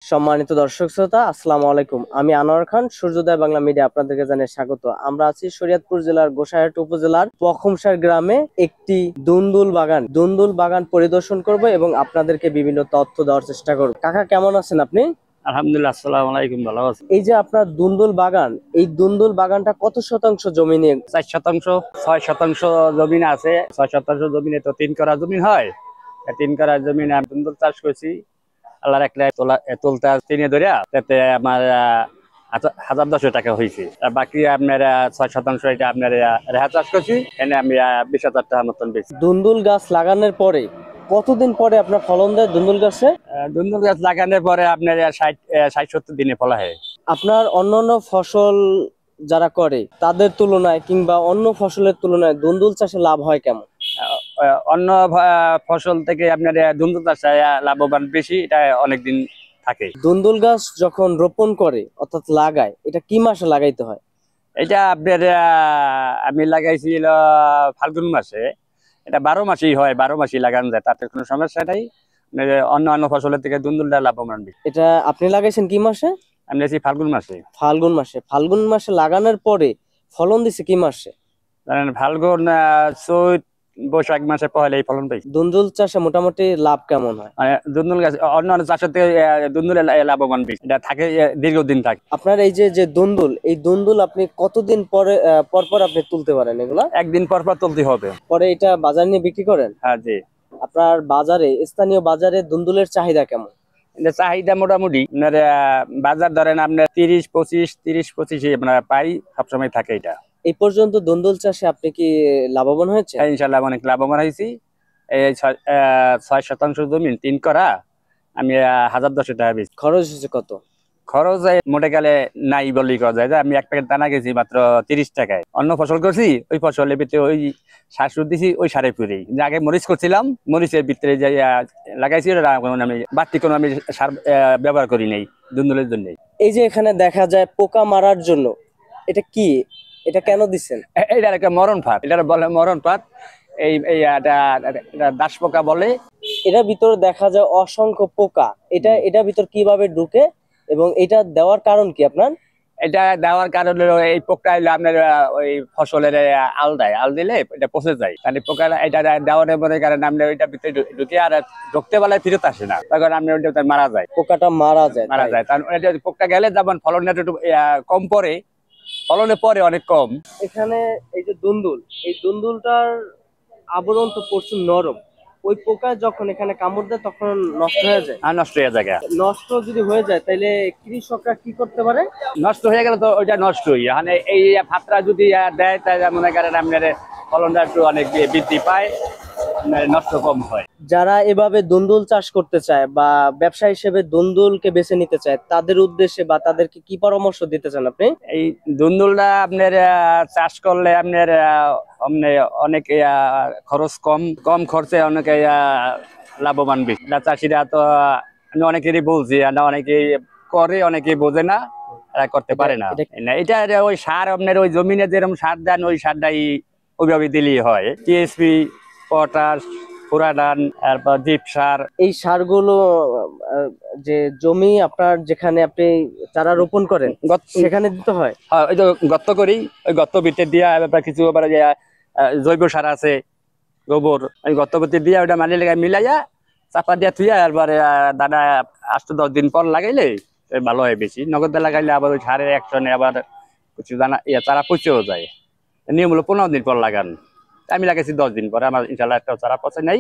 সম্মানিত দর্শক শ্রোতা, আসসালামু আলাইকুম। আমি আনোয়ার খান, সূর্যোদয় বাংলা মিডিয়া আপনাদেরকে জানাই স্বাগত। আমরা আছি শরীয়তপুর জেলার গোসাইরহাট উপজেলার পখমসার গ্রামে একটি দুন্দুল বাগান পরিদর্শন করব এবং আপনাদেরকে বিভিন্ন তথ্য দেওয়ার চেষ্টা করব। কাকা, কেমন আছেন আপনি? আলহামদুলিল্লাহ, আসসালামু আলাইকুম, ভালো আছি। এই যে আপনার দুন্দুল বাগান, এই দুন্দুল বাগানটা কত শতাংশ জমি নিয়ে? 4 শতাংশ, 6 শতাংশ জমিন আছে। 6 শতাংশ জমিনে তো 3 কাঠা জমিন হয়। 3 কাঠা জমিনে আমি দুন্দুল চাষ করছি। আল্লাহর একটা তুলতা টেনে ধরিয়া তাতে আমার 1010 টাকা হয়েছে। আর বাকি আপনার 6 শতাংশ এটা আপনার রেহা চাষ করছি। এনে আমি 20,000 টাকার মতন বেশি। দুন্দুল গাছ লাগানোর পরে কতদিন পরে আপনার ফলন দেয় দুন্দুল গাছে? দুন্দুল গাছ লাগানোর পরে আপনার 60-70 দিনে ফলা হয়। আপনার অন্যান্য ফসল যারা করে তাদের তুলনায় কিংবা অন্য ফসলের তুলনায় দুন্দুল চাষে লাভ হয় কেমন? অন্য ফসল থেকে আপনার দুন্দুল চাষে লাভবান বেশি, এটা অনেকদিন থাকে। দুন্দুল গাছ যখন রোপণ করে অর্থাৎ লাগায়, এটা কি মাসে লাগাইতে হয়? এটা আপনার আমি লাগাইছি ফাল্গুন মাসে। এটা 12 মাসেই হয়, 12 মাসেই লাগানো যায়, তাতে কোনো সমস্যা নাই। অন্য ফসলের থেকে দুন্দুলটা লাভবান বেশি। এটা আপনি লাগাইছেন কি মাসে? আমি লাগাইছি ফাল্গুন মাসে। ফাল্গুন মাসে লাগানোর পরে ফলন দিছে কি মাসে? ফাল্গুন, চৈত, বৈশাখ মাসে পহেলে এই ফলন পাইছি। দুন্দুল চাষে মোটামুটি লাভ কেমন হয়? দুন্দুল গাছ অন্য চাষের থেকে দুন্দুলে লাভবান বেশি, এটা থাকে দীর্ঘদিন থাকে। আপনার এই যে দুন্দুল, এই দুন্দুল আপনি কতদিন পরে পর আপনি তুলতে পারেন এগুলা? একদিন পর পর তুলতে হবে। পরে এটা বাজার নিয়ে বিক্রি করেন? হ্যাঁ, জি। আপনার স্থানীয় বাজারে দুন্দুলের চাহিদা কেমন? এটা চাহিদা মোটামুটি আপনার বাজার ধরেন আপনার 30-25 আপনার পাই সবসময় থাকে। এটা এই পর্যন্ত দুন্দুল চাষে আপনি কি লাভবান হয়েছে? ইনশাল্লাহ অনেক লাভবান হয়েছি। এই 6 শতাংশ জমিন 3 করা আমি 1010 টাকা বেশি। খরচ হয়েছে কত? খরচ মোটে গেলে নাই বললেই করা যায়। আমি 1 প্যাকেট দানা গেছি মাত্র 30 টাকায়। অন্য ফসল করছি, ওই ফসলের ভিতরে ওই সার সুর দিছি ওই সারে পুরেই। যে আগে মরিচ করছিলাম, মরিচের ভিতরে যে লাগাইছি আমি বাড়তি কোনো আমি সার ব্যবহার করি নাই দুন্দুলের জন্য। এই যে এখানে দেখা যায় পোকা মারার জন্য, এটা কি, এটা কেন দিচ্ছেন? এটার একটা মরণ ফাঁদ, এটা বলে মরণ ফাঁদ। এই দাস পোকা বলে। এটার ভিতরে দেখা যায় অসংখ্য পোকা। এটার ভিতর কিভাবে ঢুকে এবং এটা দেওয়ার কারণ কি আপনার? এটা দেওয়ার কারণে এই পোকা এলে আপনার ওই ফসলের আল দিলে এটা পচে যায়। মানে পোকা এটা দেওয়ার মনে কারণে আপনি ওইটা ভিতরে ঢুকে আর ঢুকতে বেলায় ফিরত আসে না, তখন আপনি ওইটা মারা যায়। পোকাটা মারা যায়। কারণ পোকা গেলে যেমন ফলনটা একটু কম পরে, ফলনে পরে অনেক কম। এখানে এই যে দুন্দুল, এই দুন্দুলটার আবরণ তো প্রচুর নরম। ওই পোকা যখন এখানে কামড় দেয় তখন নষ্ট হয়ে যায়। আর নষ্ট হয়ে যায়। নষ্ট যদি হয়ে যায় তাহলে কৃষকরা কি করতে পারে? নষ্ট হয়ে গেলে তো ওইটা নষ্টই। মানে এই ফাতরা যদি দেয় তাহলে মনে করেন আপনার ফলনটা একটু অনেক বৃদ্ধি পায়, নষ্ট কম হয়। যারা এভাবে দুন্দুল চাষ করতে চায় বা ব্যবসা হিসেবে দুন্দুলকে বেছে নিতে চায়, তাদের উদ্দেশ্যে বা তাদেরকে কি পরামর্শ দিতে চান আপনি? এই দুন্দুলটা আপনার চাষ করলে আপনার অনেক খরচ কম খরচে অনেক লাভবান বেশি। চাষিরা তো আমি অনেকেরই বলছি, অনেকেই করে, অনেকেই বোঝে না, করতে পারে না। এটা ওই সার আপনার ওই জমিনে যেরকম সার দেন ওই সারটাই ওইভাবে দিলেই হয়। টিএসপি, পটাশ, ফুরাডান, তারপর জিপ সার। এই সারগুলো যে জমি আপনার যেখানে আপনি চারা রোপণ করেন সেখানে দিতে হয়? হ্যাঁ, ওই যে গর্ত করি, ওই গর্ত ভিতরে দিয়া কিছু জৈব সার আছে, গোবর, ওই গর্ত ভিতরে দিয়া ওইটা মাটি লেগে মিলাইয়া চাপা দিয়া থুইয়া এরপরে দানা 8-10 দিন পর লাগাইলে ভালো হয়। বেশি নগদ লাগাইলে আবার ওই সারের একশনে আবার কিছু দানা চারা পচেও যায়। নিয়ম হলো 15 দিন পর লাগান। আমি লাগাইছি 10 দিন পরে, আমার ইনশাল্লাহ একটা চারা পচে নাই,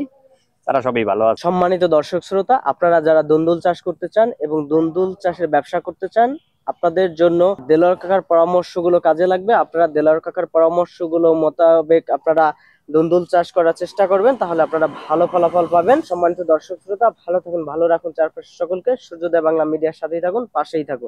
তারা সবই ভালো আছে। সম্মানিত দর্শক শ্রোতা, আপনারা যারা দুন্দুল চাষ করতে চান এবং দুন্দুল চাষের ব্যবসা করতে চান, আপনাদের জন্য দেলোয়ার কাকার পরামর্শগুলো কাজে লাগবে। আপনারা দেলোয়ার কাকার পরামর্শগুলো মোতাবেক আপনারা দুন্দুল চাষ করার চেষ্টা করবেন, তাহলে আপনারা ভালো ফলাফল পাবেন। সম্মানিত দর্শক শ্রোতা, ভালো থাকুন, ভালো রাখুন চারপাশে সকলকে। সূর্যোদয় বাংলা মিডিয়ার সাথেই থাকুন, পাশেই থাকুন।